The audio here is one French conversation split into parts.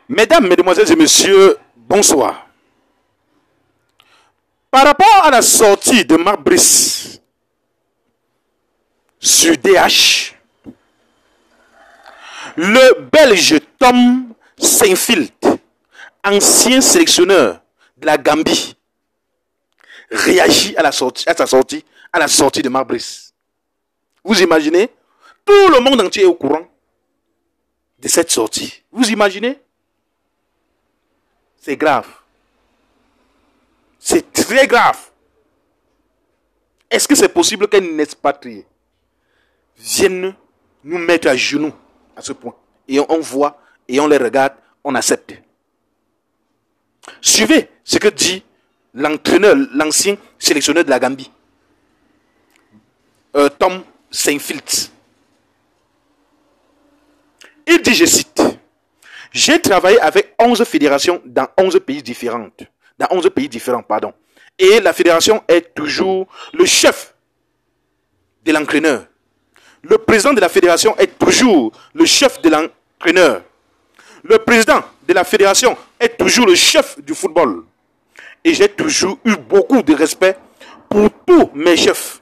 Mesdames, Mesdemoiselles et Messieurs, bonsoir. Par rapport à la sortie de Marc Brice sur DH, le Belge Tom Saintfield, ancien sélectionneur de la Gambie, réagit à la sortie de Marc Brice. Vous imaginez? Tout le monde entier est au courant de cette sortie. Vous imaginez? C'est grave. C'est très grave. Est-ce que c'est possible qu'un expatrié vienne nous mettre à genoux à ce point? Et on voit, et on les regarde, on accepte. Suivez ce que dit l'entraîneur, l'ancien sélectionneur de la Gambie, Tom Saintfield. Il dit, je cite, « J'ai travaillé avec 11 fédérations dans 11 pays différents. Et la fédération est toujours le chef de l'entraîneur. Le président de la fédération est toujours le chef de l'entraîneur. Le président de la fédération est toujours le chef du football. Et j'ai toujours eu beaucoup de respect pour tous mes chefs.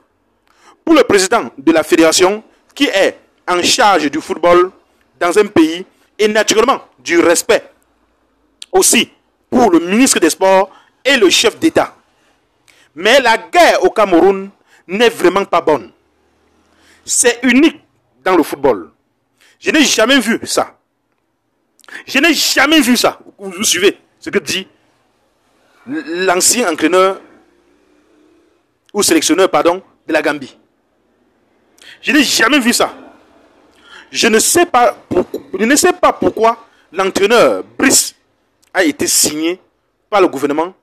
Pour le président de la fédération qui est en charge du football dans un pays et naturellement du respect aussi pour le ministre des Sports et le chef d'État. Mais la guerre au Cameroun n'est vraiment pas bonne. C'est unique dans le football. Je n'ai jamais vu ça. Je n'ai jamais vu ça. Vous suivez ce que dit l'ancien entraîneur ou sélectionneur, pardon, de la Gambie. Je n'ai jamais vu ça. Je ne sais pas pourquoi l'entraîneur Brice a été signé par le gouvernement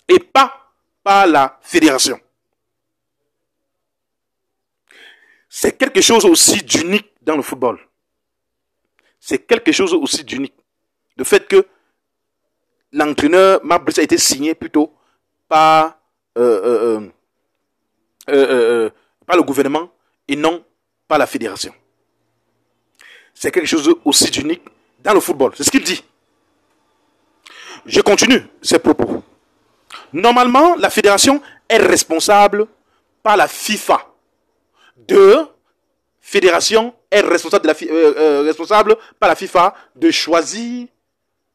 et pas par la fédération. C'est quelque chose aussi d'unique dans le football. C'est quelque chose aussi d'unique. Le fait que l'entraîneur Marc Brice a été signé plutôt par le gouvernement et non par la fédération. C'est quelque chose aussi d'unique dans le football. C'est ce qu'il dit. Je continue ces propos. Normalement, la fédération est responsable par la FIFA. Fédération est responsable par la FIFA de choisir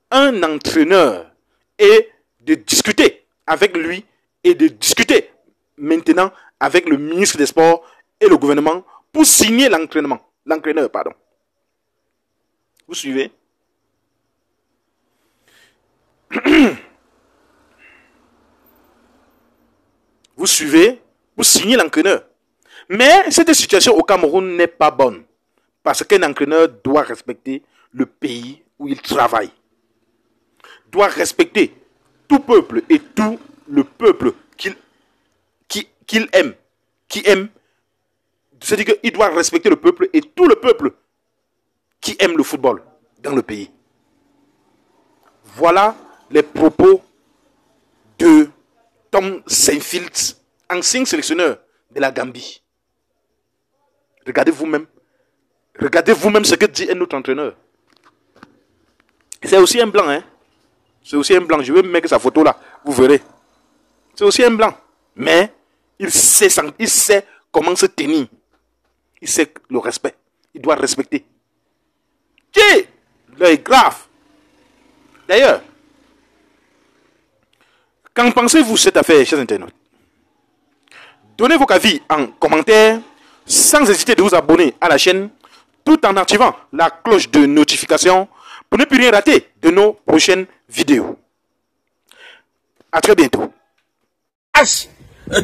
un entraîneur et de discuter avec lui et de discuter maintenant avec le ministre des Sports et le gouvernement pour signer l'entraîneur, pardon. Vous suivez? Vous suivez? Vous signez l'entraîneur. Mais cette situation au Cameroun n'est pas bonne. Parce qu'un entraîneur doit respecter le pays où il travaille. Doit respecter tout peuple et tout le peuple qu'il aime. Qui aime. C'est-à-dire qu'il doit respecter le peuple et tout le peuple qui aime le football dans le pays. Voilà les propos de Tom Saintfield, ancien sélectionneur de la Gambie. Regardez vous-même ce que dit un autre entraîneur. C'est aussi un blanc, hein. C'est aussi un blanc. Je vais mettre sa photo là, vous verrez. C'est aussi un blanc. Mais il sait comment se tenir. Il sait le respect. Il doit respecter. C'est grave. D'ailleurs, qu'en pensez-vous cette affaire, chers internautes? Donnez vos avis en commentaire, sans hésiter de vous abonner à la chaîne, tout en activant la cloche de notification pour ne plus rien rater de nos prochaines vidéos. À très bientôt.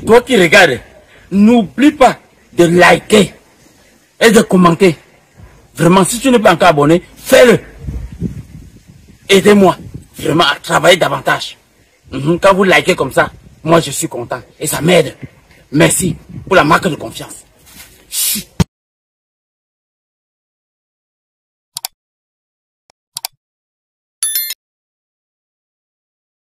Toi qui regardes, n'oublie pas de liker et de commenter. Vraiment, si tu n'es pas encore abonné, fais-le. Aidez-moi vraiment à travailler davantage. Quand vous likez comme ça, moi je suis content et ça m'aide. Merci pour la marque de confiance.